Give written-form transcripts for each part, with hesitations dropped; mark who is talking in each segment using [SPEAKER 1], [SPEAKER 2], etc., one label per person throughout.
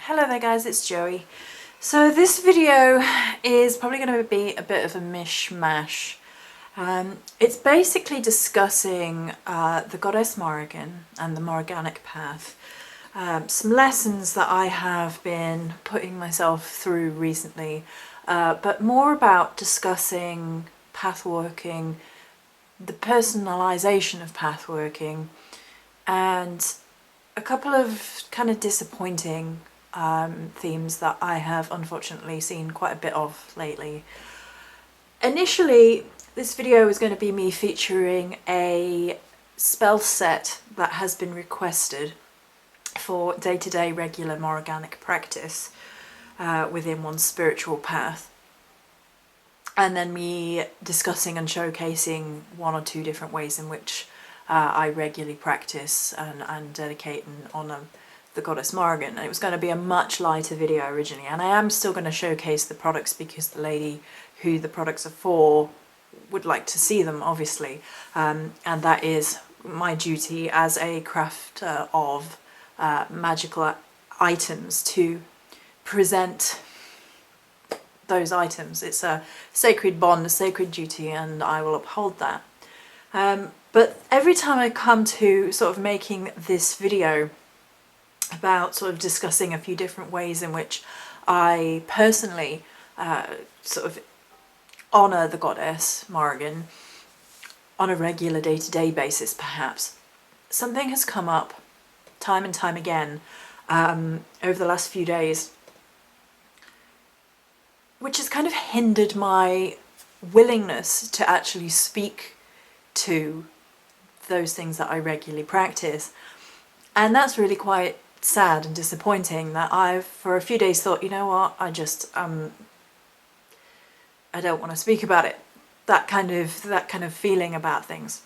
[SPEAKER 1] Hello there guys, it's Joey. So this video is probably going to be a bit of a mishmash. It's basically discussing the Goddess Morrigan and the Morganic path. Some lessons that I have been putting myself through recently, but more about discussing pathworking, the personalization of pathworking, and a couple of kind of disappointing themes that I have unfortunately seen quite a bit of lately. Initially, this video was going to be me featuring a spell set that has been requested for day-to-day regular Morganic practice within one's spiritual path, and then me discussing and showcasing one or two different ways in which I regularly practice and dedicate and honour the Goddess Morrigan. And it was going to be a much lighter video originally, and I am still going to showcase the products because the lady who the products are for would like to see them, obviously, and that is my duty as a crafter of magical items to present those items. It's a sacred bond, a sacred duty, and I will uphold that. But every time I come to sort of making this video about sort of discussing a few different ways in which I personally sort of honour the Goddess Morrigan on a regular day-to-day basis, perhaps, something has come up time and time again over the last few days, which has kind of hindered my willingness to actually speak to those things that I regularly practice. And that's really quite sad and disappointing, that I've for a few days thought, you know what, I just I don't want to speak about it, that kind of feeling about things.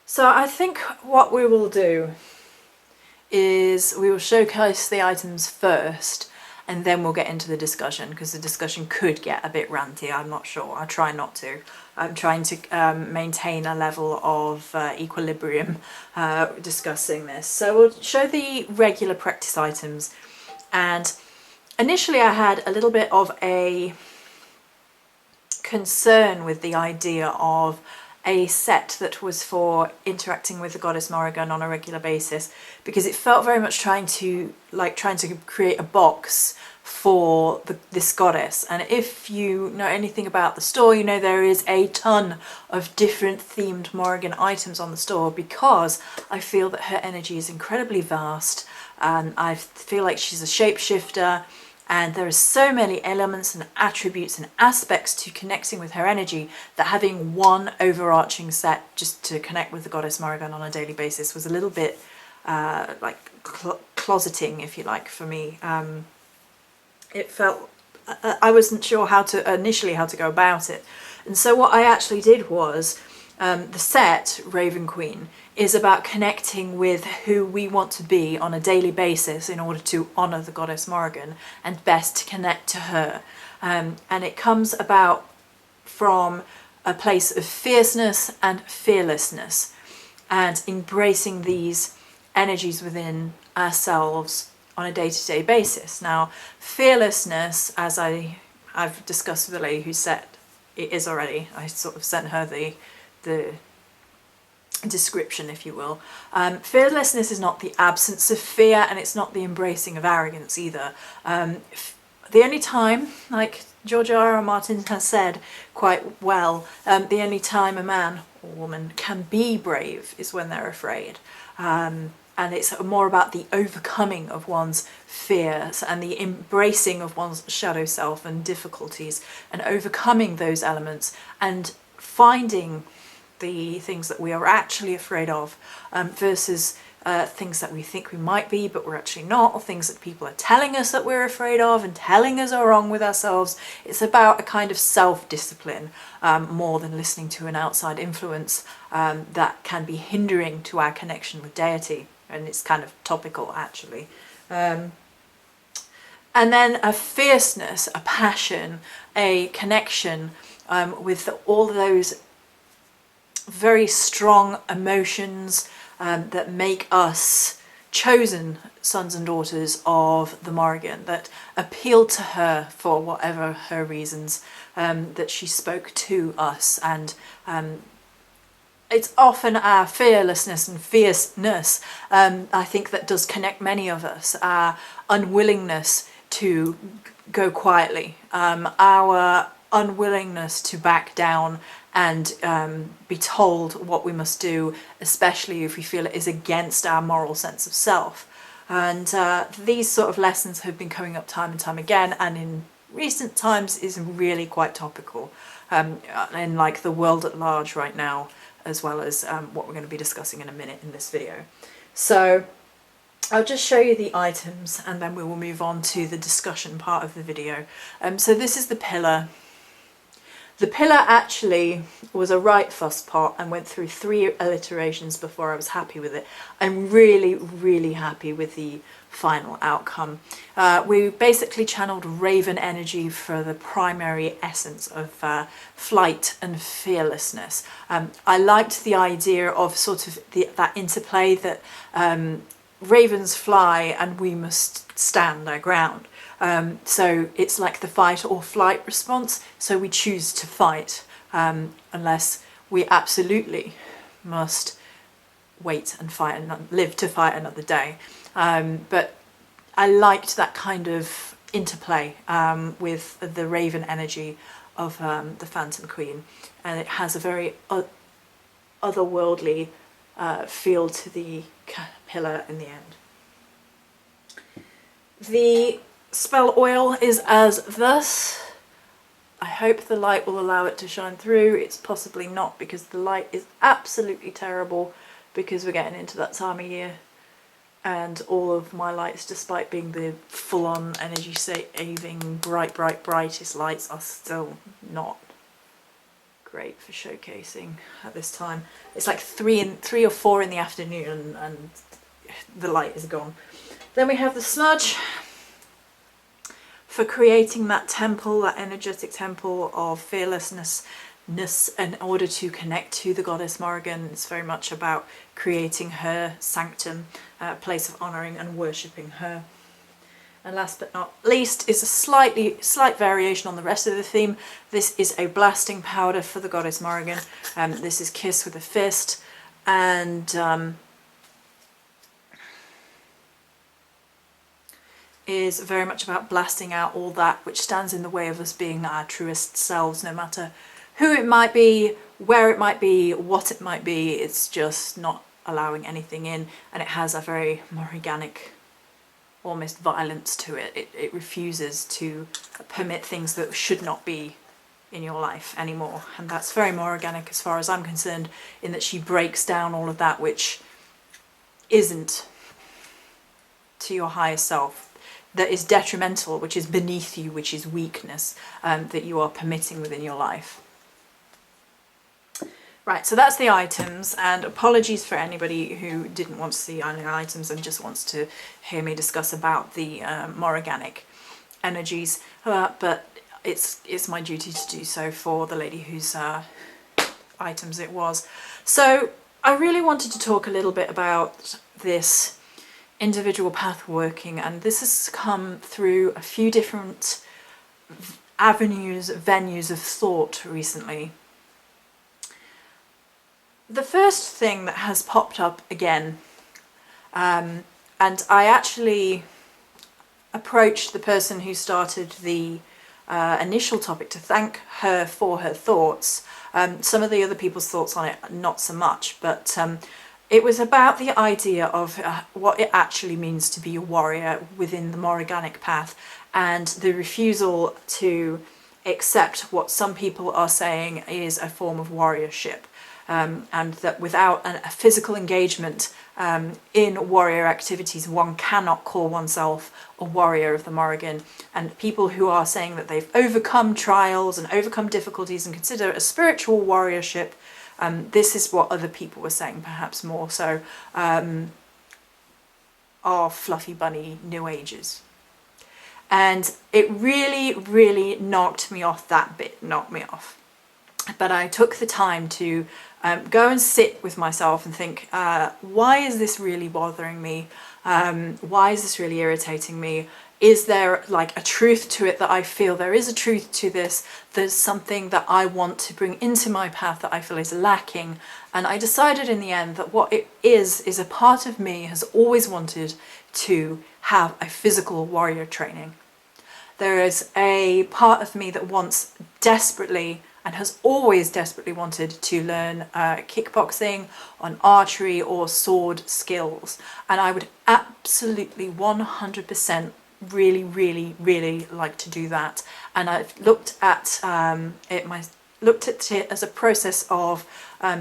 [SPEAKER 1] So I think what we will do is we will showcase the items first, and then we'll get into the discussion, because the discussion could get a bit ranty. I'm not sure. I'll try not to. I'm trying to maintain a level of equilibrium discussing this. So we'll show the regular practice items, and initially I had a little bit of a concern with the idea of a set that was for interacting with the Goddess Morrigan on a regular basis, because it felt very much trying to create a box for this goddess. And if you know anything about the store, you know there is a ton of different themed Morrigan items on the store, because I feel that her energy is incredibly vast, and I feel like she's a shapeshifter, and there are so many elements and attributes and aspects to connecting with her energy that having one overarching set just to connect with the Goddess Morrigan on a daily basis was a little bit closeting, if you like, for me. It felt, I wasn't sure initially how to go about it. And so what I actually did was, the set, Raven Queen, is about connecting with who we want to be on a daily basis in order to honour the Goddess Morrigan and best to connect to her. And it comes about from a place of fierceness and fearlessness, and embracing these energies within ourselves on a day-to-day basis. Now, fearlessness, as I've discussed with the lady who said it is already, I sort of sent her the description, if you will. Fearlessness is not the absence of fear, and it's not the embracing of arrogance either. The only time, like George R.R. Martin has said quite well, the only time a man or woman can be brave is when they're afraid. And it's more about the overcoming of one's fears and the embracing of one's shadow self and difficulties, and overcoming those elements and finding the things that we are actually afraid of, versus things that we think we might be but we're actually not, or things that people are telling us that we're afraid of and telling us are wrong with ourselves. It's about a kind of self-discipline, more than listening to an outside influence that can be hindering to our connection with deity. And it's kind of topical, actually. And then a fierceness, a passion, a connection with all those very strong emotions that make us chosen sons and daughters of the Morrigan, that appealed to her for whatever her reasons, that she spoke to us. And it's often our fearlessness and fierceness, I think, that does connect many of us, our unwillingness to go quietly, our unwillingness to back down and be told what we must do, especially if we feel it is against our moral sense of self. And these sort of lessons have been coming up time and time again, and in recent times is really quite topical in like the world at large right now, as well as what we're going to be discussing in a minute in this video. So I'll just show you the items and then we will move on to the discussion part of the video. So this is the pillar. The pillar actually was a right fuss pot and went through 3 alliterations before I was happy with it. I'm really, really happy with the final outcome. We basically channeled raven energy for the primary essence of flight and fearlessness. I liked the idea of sort of that interplay that ravens fly and we must stand our ground. So it's like the fight or flight response. So we choose to fight unless we absolutely must wait and fight and live to fight another day. But I liked that kind of interplay with the raven energy of the Phantom Queen, and it has a very otherworldly feel to the pillar in the end. The spell oil is as thus. I hope the light will allow it to shine through. It's possibly not, because the light is absolutely terrible, because we're getting into that time of year and all of my lights, despite being the full-on energy saving brightest lights, are still not great for showcasing at this time. It's like 3 or 4 in the afternoon and the light is gone. Then we have the smudge for creating that temple, that energetic temple of fearlessness in order to connect to the Goddess Morrigan. It's very much about creating her sanctum, a place of honouring and worshipping her. And last but not least is a slight variation on the rest of the theme. This is a blasting powder for the Goddess Morrigan. This is Kiss with a Fist, and is very much about blasting out all that which stands in the way of us being our truest selves, no matter who it might be, where it might be, what it might be. It's just not allowing anything in, and it has a very Morriganic, almost violence to it. It refuses to permit things that should not be in your life anymore, and that's very Morriganic as far as I'm concerned, in that she breaks down all of that which isn't to your higher self, that is detrimental, which is beneath you, which is weakness, that you are permitting within your life. Right, so that's the items, and apologies for anybody who didn't want to see only items and just wants to hear me discuss about the Morriganic energies, but it's my duty to do so for the lady whose items it was. So I really wanted to talk a little bit about this individual path working, and this has come through a few different venues of thought recently. The first thing that has popped up again, and I actually approached the person who started the initial topic to thank her for her thoughts. Some of the other people's thoughts on it, not so much, but it was about the idea of what it actually means to be a warrior within the Morriganic path, and the refusal to accept what some people are saying is a form of warriorship. And that without a physical engagement in warrior activities, one cannot call oneself a warrior of the Morrigan. And people who are saying that they've overcome trials and overcome difficulties and consider it a spiritual warriorship, this is what other people were saying, perhaps more so, are fluffy bunny New Ages. And it really, really knocked me off. but I took the time to go and sit with myself and think, why is this really bothering me? Why is this really irritating me? Is there like a truth to it that I feel there is a truth to this? There's something that I want to bring into my path that I feel is lacking. And I decided in the end that what it is a part of me has always wanted to have a physical warrior training. There is a part of me that wants desperately and has always desperately wanted to learn kickboxing, on archery or sword skills. And I would absolutely 100% really like to do that. And I've looked at it as a process of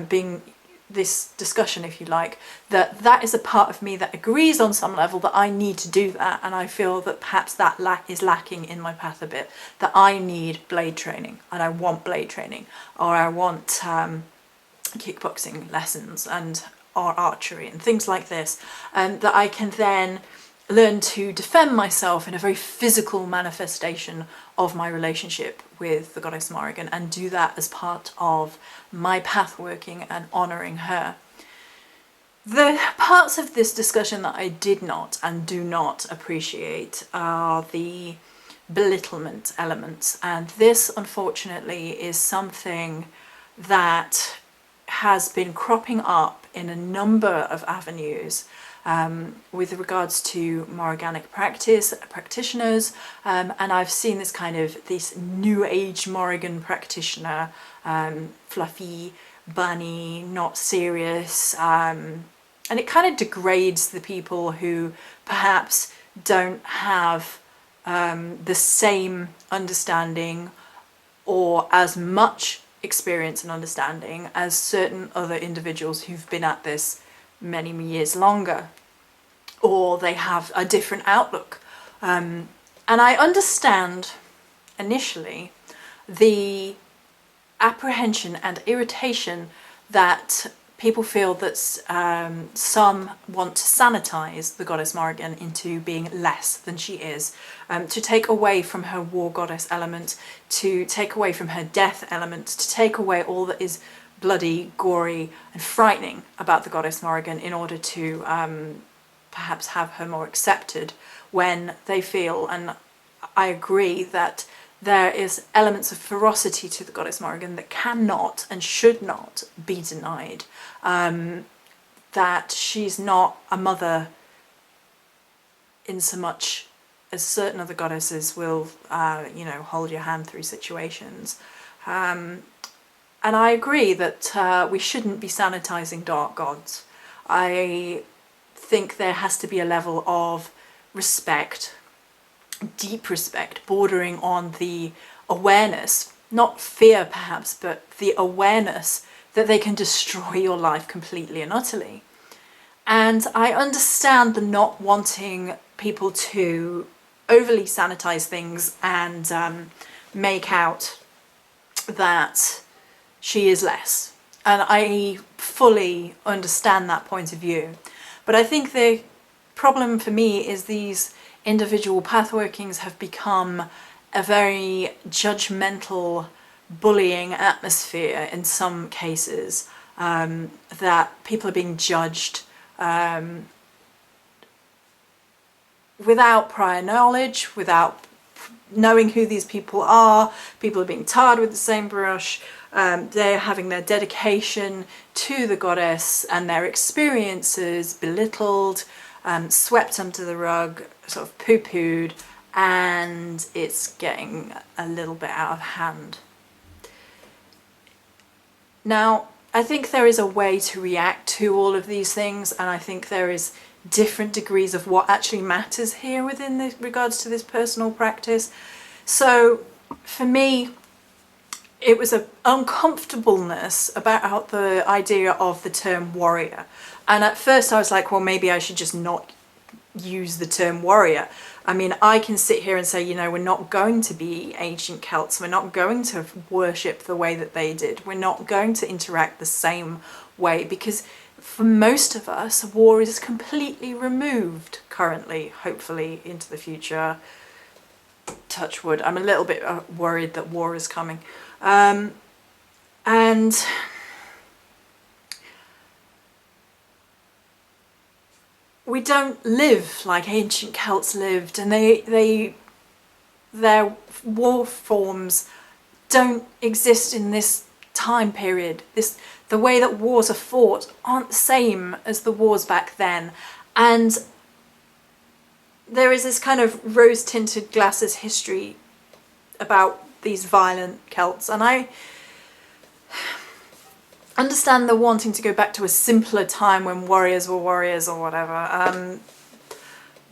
[SPEAKER 1] being this discussion, if you like, that is a part of me that agrees on some level that I need to do that, and I feel that perhaps that is lacking in my path a bit, that I need blade training, and I want blade training, or I want kickboxing lessons and archery and things like this, and that I can then learn to defend myself in a very physical manifestation of my relationship with the Goddess Morrigan, and do that as part of my path working and honouring her. The parts of this discussion that I did not and do not appreciate are the belittlement elements, and this unfortunately is something that has been cropping up in a number of avenues with regards to Morganic practitioners, and I've seen this new age Morrigan practitioner, fluffy, bunny, not serious, and it kind of degrades the people who perhaps don't have the same understanding or as much experience and understanding as certain other individuals who've been at this many years longer, or they have a different outlook. And I understand initially the apprehension and irritation that people feel that some want to sanitize the Goddess Morrigan into being less than she is, to take away from her war goddess element, to take away from her death element, to take away all that is bloody, gory and frightening about the Goddess Morrigan in order to perhaps have her more accepted, when they feel, and I agree, that there is elements of ferocity to the Goddess Morrigan that cannot and should not be denied. That she's not a mother in so much as certain other goddesses will, hold your hand through situations. And I agree that we shouldn't be sanitizing dark gods. I think there has to be a level of respect, deep respect, bordering on the awareness, not fear perhaps, but the awareness that they can destroy your life completely and utterly. And I understand the not wanting people to overly sanitize things and make out that she is less. And I fully understand that point of view. But I think the problem for me is these individual path workings have become a very judgmental, bullying atmosphere in some cases, that people are being judged without prior knowledge, without knowing who these people are. People are being tarred with the same brush. They're having their dedication to the goddess and their experiences belittled, swept under the rug, sort of poo-pooed, and it's getting a little bit out of hand. Now, I think there is a way to react to all of these things, and I think there is different degrees of what actually matters here within the regards to this personal practice. So for me, it was an uncomfortableness about the idea of the term warrior. And at first I was like, well, maybe I should just not use the term warrior. I mean, I can sit here and say, we're not going to be ancient Celts. We're not going to worship the way that they did. We're not going to interact the same way, because for most of us, war is completely removed currently, hopefully into the future. Touch wood. I'm a little bit worried that war is coming. And we don't live like ancient Celts lived, and their war forms don't exist in this time period. The way that wars are fought aren't the same as the wars back then, and there is this kind of rose-tinted glasses history about these violent Celts, and I understand the wanting to go back to a simpler time when warriors were warriors or whatever,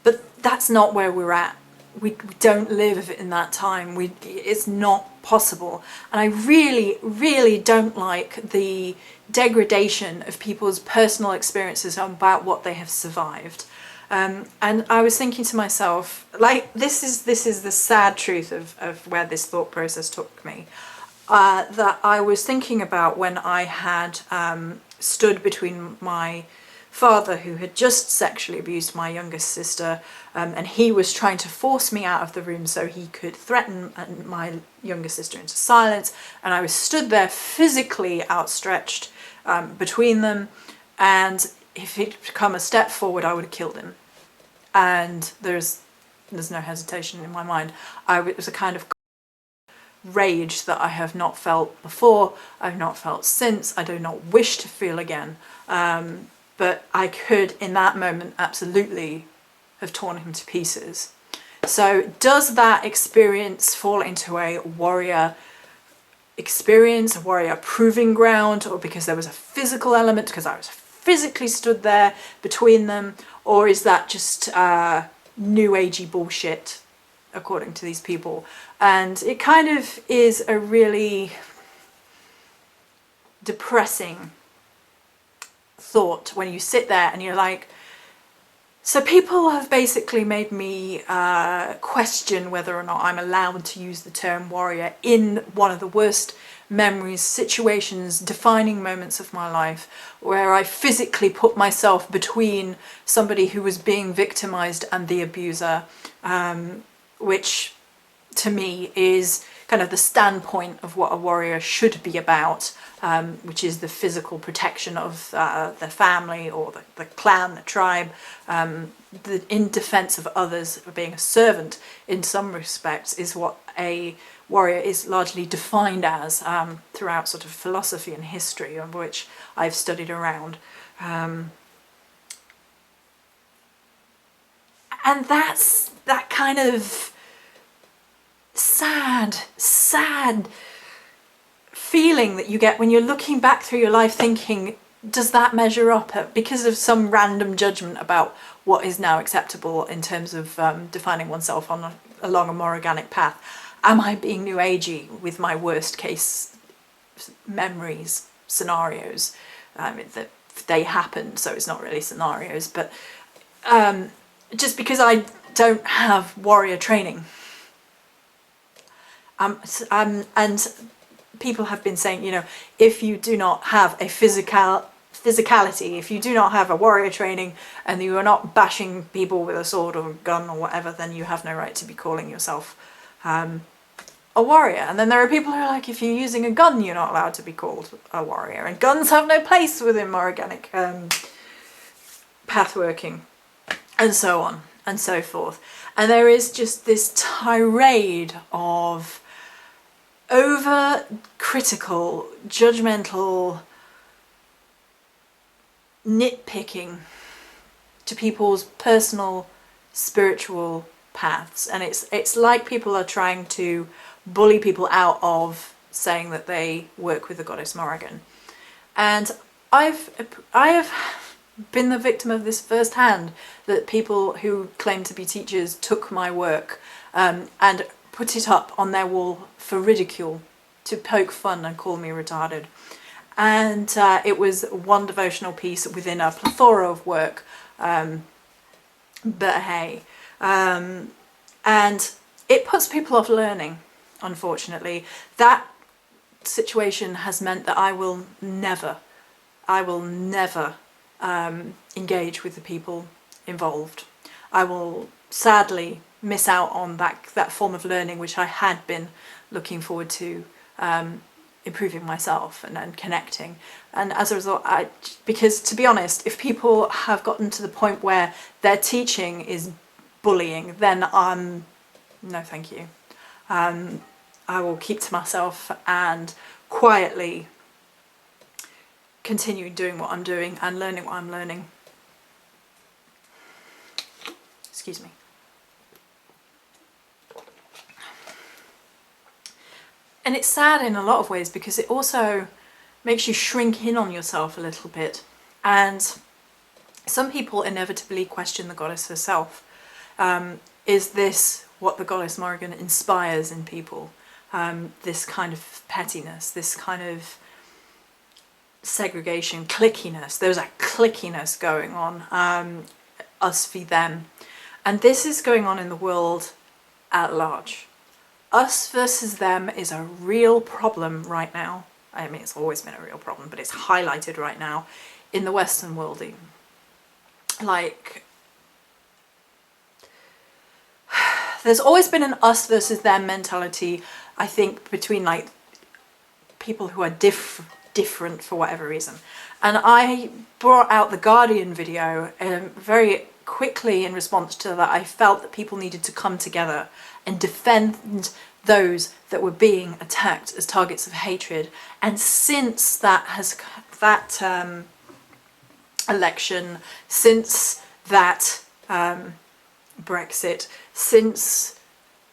[SPEAKER 1] but that's not where we're at. We don't live in that time. It's not possible. And I really, really don't like the degradation of people's personal experiences about what they have survived. And I was thinking to myself, like, this is the sad truth of where this thought process took me. That I was thinking about when I had stood between my father, who had just sexually abused my youngest sister, and he was trying to force me out of the room so he could threaten my youngest sister into silence, and I was stood there physically outstretched between them, and if he'd come a step forward I would have killed him. And there's no hesitation in my mind. It was a kind of rage that I have not felt before, I've not felt since, I do not wish to feel again. But I could, in that moment, absolutely have torn him to pieces. So does that experience fall into a warrior experience, a warrior proving ground, or because there was a physical element, because I was physically stood there between them, or is that just new agey bullshit, according to these people? And it kind of is a really depressing thought when you sit there and you're like, so people have basically made me question whether or not I'm allowed to use the term warrior in one of the worst memories, situations, defining moments of my life, where I physically put myself between somebody who was being victimized and the abuser, which to me is kind of the standpoint of what a warrior should be about, which is the physical protection of the family or the clan, the tribe, in defense of others, being a servant in some respects, is what a warrior is largely defined as throughout sort of philosophy and history, of which I've studied around. And that's that kind of sad feeling that you get when you're looking back through your life thinking, does that measure up because of some random judgment about what is now acceptable in terms of defining oneself along a more organic path? Am I being new agey with my worst case memories, scenarios? That they happened, so it's not really scenarios, but just because I don't have warrior training. And people have been saying, you know, if you do not have a physicality, if you do not have a warrior training and you are not bashing people with a sword or a gun or whatever, then you have no right to be calling yourself a warrior. And then there are people who are like, if you're using a gun, you're not allowed to be called a warrior, and guns have no place within more organic path working, and so on and so forth. And there is just this tirade of over critical, judgmental nitpicking to people's personal spiritual paths, and it's like people are trying to bully people out of saying that they work with the Goddess Morrigan. And I have been the victim of this firsthand, that people who claim to be teachers took my work and put it up on their wall for ridicule, to poke fun and call me retarded. And it was one devotional piece within a plethora of work, but hey, and it puts people off learning, unfortunately. That situation has meant that I will never engage with the people involved. I will sadly miss out on that form of learning which I had been looking forward to improving myself and connecting. And as a result, because to be honest, if people have gotten to the point where their teaching is bullying, then no thank you. I will keep to myself and quietly continue doing what I'm doing and learning what I'm learning. Excuse me. And it's sad in a lot of ways because it also makes you shrink in on yourself a little bit. And some people inevitably question the goddess herself. Is this what the Goddess Morrigan inspires in people? This kind of pettiness, this kind of segregation, clickiness. There's a clickiness going on, us v them. And this is going on in the world at large. Us versus them is a real problem right now. I mean, it's always been a real problem, but it's highlighted right now in the Western world even. Like, there's always been an us versus them mentality, I think, between like people who are different for whatever reason. And I brought out the Guardian video very quickly in response to that. I felt that people needed to come together and defend those that were being attacked as targets of hatred. And since that election, since that Brexit, since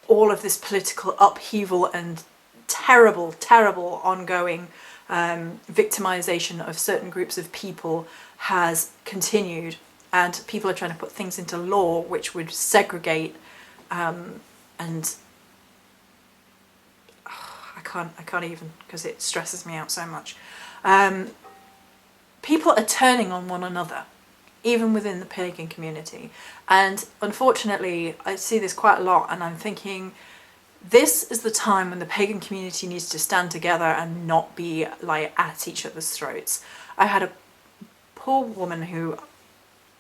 [SPEAKER 1] all of this political upheaval and terrible, terrible ongoing victimization of certain groups of people has continued, and people are trying to put things into law which would segregate, and I can't even, because it stresses me out so much. People are turning on one another, even within the pagan community. And unfortunately, I see this quite a lot, and I'm thinking, this is the time when the pagan community needs to stand together and not be like at each other's throats. I had a poor woman who,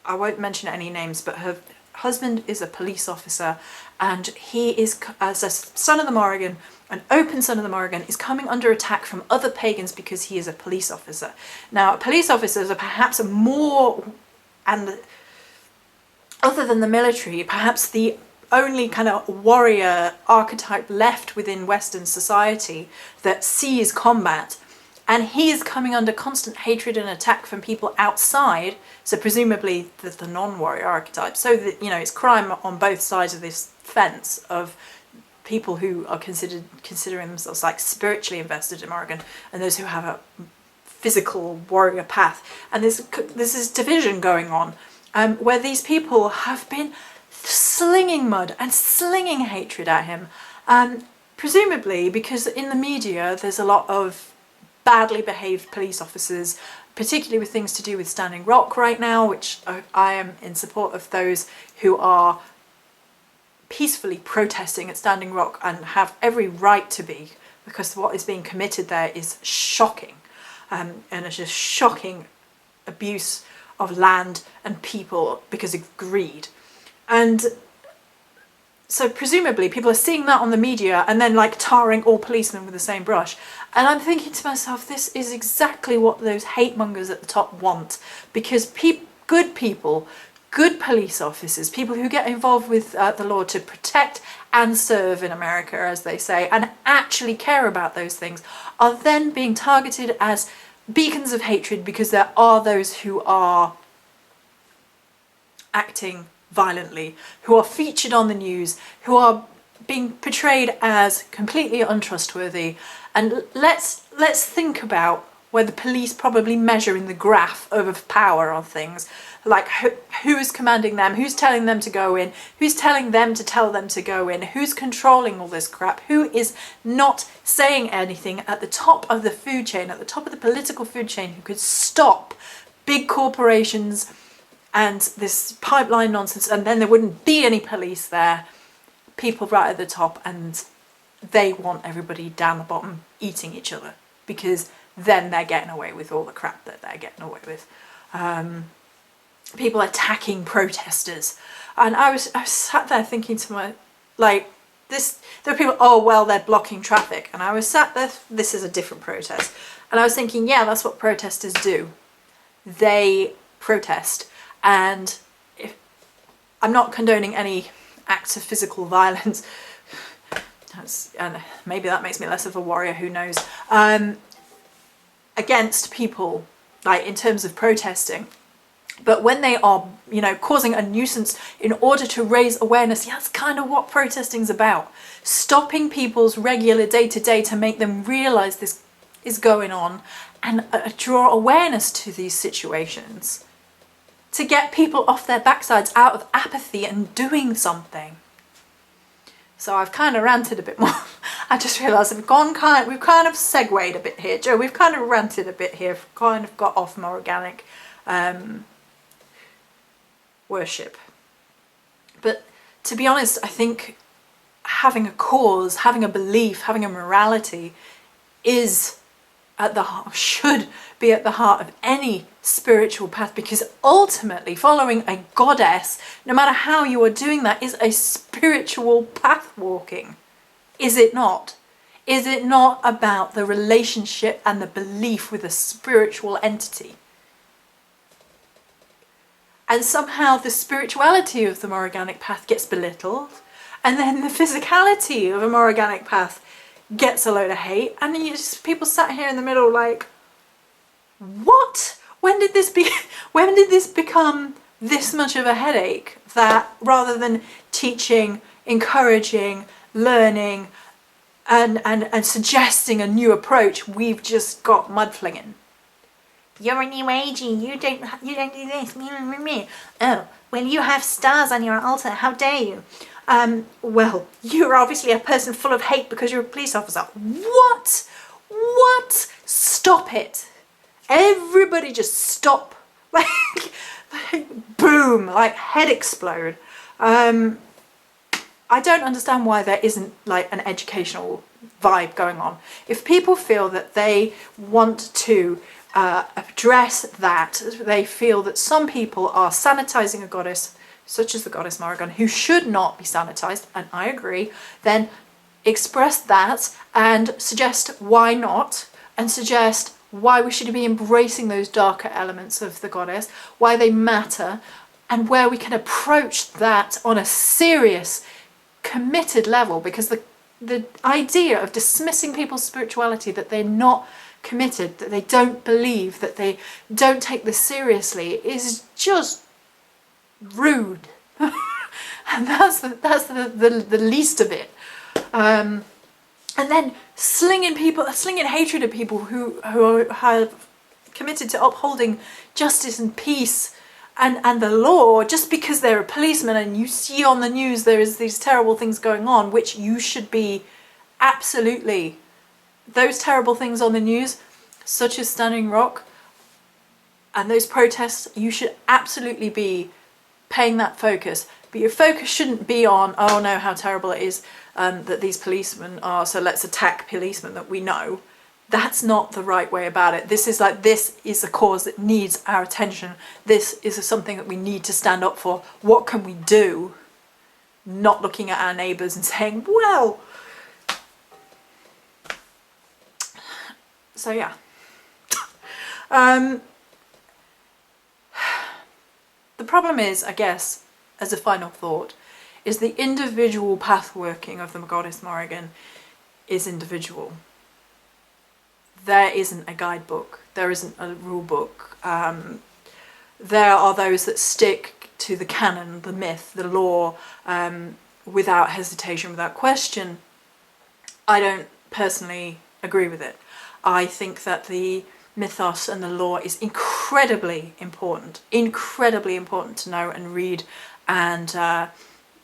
[SPEAKER 1] I won't mention any names, but her husband is a police officer, and he is, as a son of the Morrigan, an open son of the Morrigan, is coming under attack from other pagans because he is a police officer. Now, police officers are perhaps more, and other than the military, perhaps the only kind of warrior archetype left within Western society that sees combat, and he is coming under constant hatred and attack from people outside, so presumably the non-warrior archetype, so that, you know, it's crime on both sides of this fence of people who are considering themselves like spiritually invested in Morrigan, and those who have a physical warrior path. And there's this division going on, where these people have been slinging mud and slinging hatred at him, presumably because in the media there's a lot of badly behaved police officers, particularly with things to do with Standing Rock right now, which I am in support of those who are peacefully protesting at Standing Rock and have every right to be, because what is being committed there is shocking, and it's just shocking abuse of land and people because of greed. And so presumably people are seeing that on the media and then like tarring all policemen with the same brush. And I'm thinking to myself, this is exactly what those hate mongers at the top want, because good people, good police officers, people who get involved with the law to protect and serve in America, as they say, and actually care about those things, are then being targeted as beacons of hatred because there are those who are acting violently, who are featured on the news, who are being portrayed as completely untrustworthy. And let's think about where the police probably measure in the graph of power on things, like who's commanding them, who's telling them to go in, who's telling them to tell them to go in, who's controlling all this crap, who is not saying anything at the top of the food chain, at the top of the political food chain, who could stop big corporations and this pipeline nonsense, and then there wouldn't be any police there. People right at the top, and they want everybody down the bottom eating each other, because then they're getting away with all the crap that they're getting away with. People attacking protesters, and I was sat there thinking to my, like, there are people, oh, well, they're blocking traffic. And I was sat there, this is a different protest. And I was thinking, yeah, that's what protesters do. They protest. And I'm not condoning any acts of physical violence. And maybe that makes me less of a warrior, who knows. Against people, like in terms of protesting. But when they are, you know, causing a nuisance in order to raise awareness, yeah, that's kind of what protesting's about. Stopping people's regular day-to-day to make them realise this is going on and draw awareness to these situations. To get people off their backsides out of apathy and doing something. So I've kind of ranted a bit more. I just realised we've kind of segued a bit here. Joe, we've kind of ranted a bit here, kind of got off more organic worship. But to be honest, I think having a cause, having a belief, having a morality is at the heart, should be at the heart of any spiritual path, because ultimately following a goddess, no matter how you are doing that, is a spiritual path walking. Is it not? Is it not about the relationship and the belief with a spiritual entity? And somehow the spirituality of the Morriganic path gets belittled, and then the physicality of a Morriganic path gets a load of hate, and then you just, people sat here in the middle like, what? When did this become this much of a headache, that rather than teaching, encouraging, learning and suggesting a new approach, we've just got mudflinging? You're a new agey, you don't do this, me. Oh, well, you have stars on your altar, how dare you? Well, you're obviously a person full of hate because you're a police officer. What? What? Stop it. Everybody just stop. Like boom, like head explode. I don't understand why there isn't like an educational vibe going on. If people feel that they want to address that, they feel that some people are sanitizing a goddess, such as the Goddess Morrigan, who should not be sanitized, and I agree, then express that and suggest why not, and suggest why we should be embracing those darker elements of the goddess, why they matter, and where we can approach that on a serious, committed level, because the idea of dismissing people's spirituality, that they're not committed, that they don't believe, that they don't take this seriously, is just rude. And that's the least of it. And then slinging hatred at people who have committed to upholding justice and peace and the law, just because they're a policeman and you see on the news there is these terrible things going on, which you should be absolutely, those terrible things on the news, such as Standing Rock and those protests, you should absolutely be paying that focus. But your focus shouldn't be on, oh no, how terrible it is that these policemen are, so let's attack policemen that we know. That's not the right way about it. This is a cause that needs our attention. This is something that we need to stand up for. What can we do? Not looking at our neighbours and saying, well. So yeah. The problem is, I guess, as a final thought, is the individual path working of the Goddess Morrigan is individual. There isn't a guidebook, there isn't a rule book. There are those that stick to the canon, the myth, the law, without hesitation, without question. I don't personally agree with it. I think that the mythos and the law is incredibly important to know and read and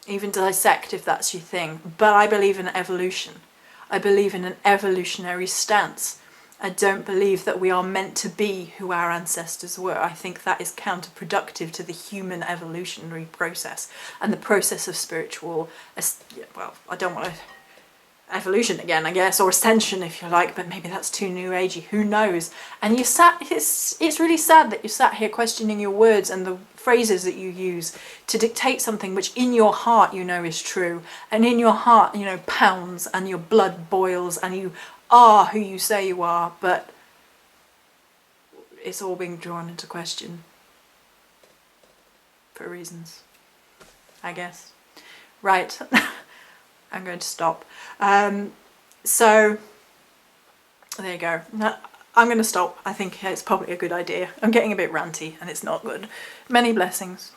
[SPEAKER 1] even dissect if that's your thing. But I believe in evolution. I believe in an evolutionary stance. I don't believe that we are meant to be who our ancestors were. I think that is counterproductive to the human evolutionary process and the process of spiritual, well, I don't want to, evolution again, I guess, or ascension if you like, but maybe that's too new agey, who knows. And it's really sad that you sat here questioning your words and the phrases that you use to dictate something which in your heart you know is true, and in your heart, you know, pounds and your blood boils and you are who you say you are, but it's all being drawn into question for reasons, I guess. Right, I'm going to stop. So there you go. I'm going to stop. I think it's probably a good idea. I'm getting a bit ranty and it's not good. Many blessings.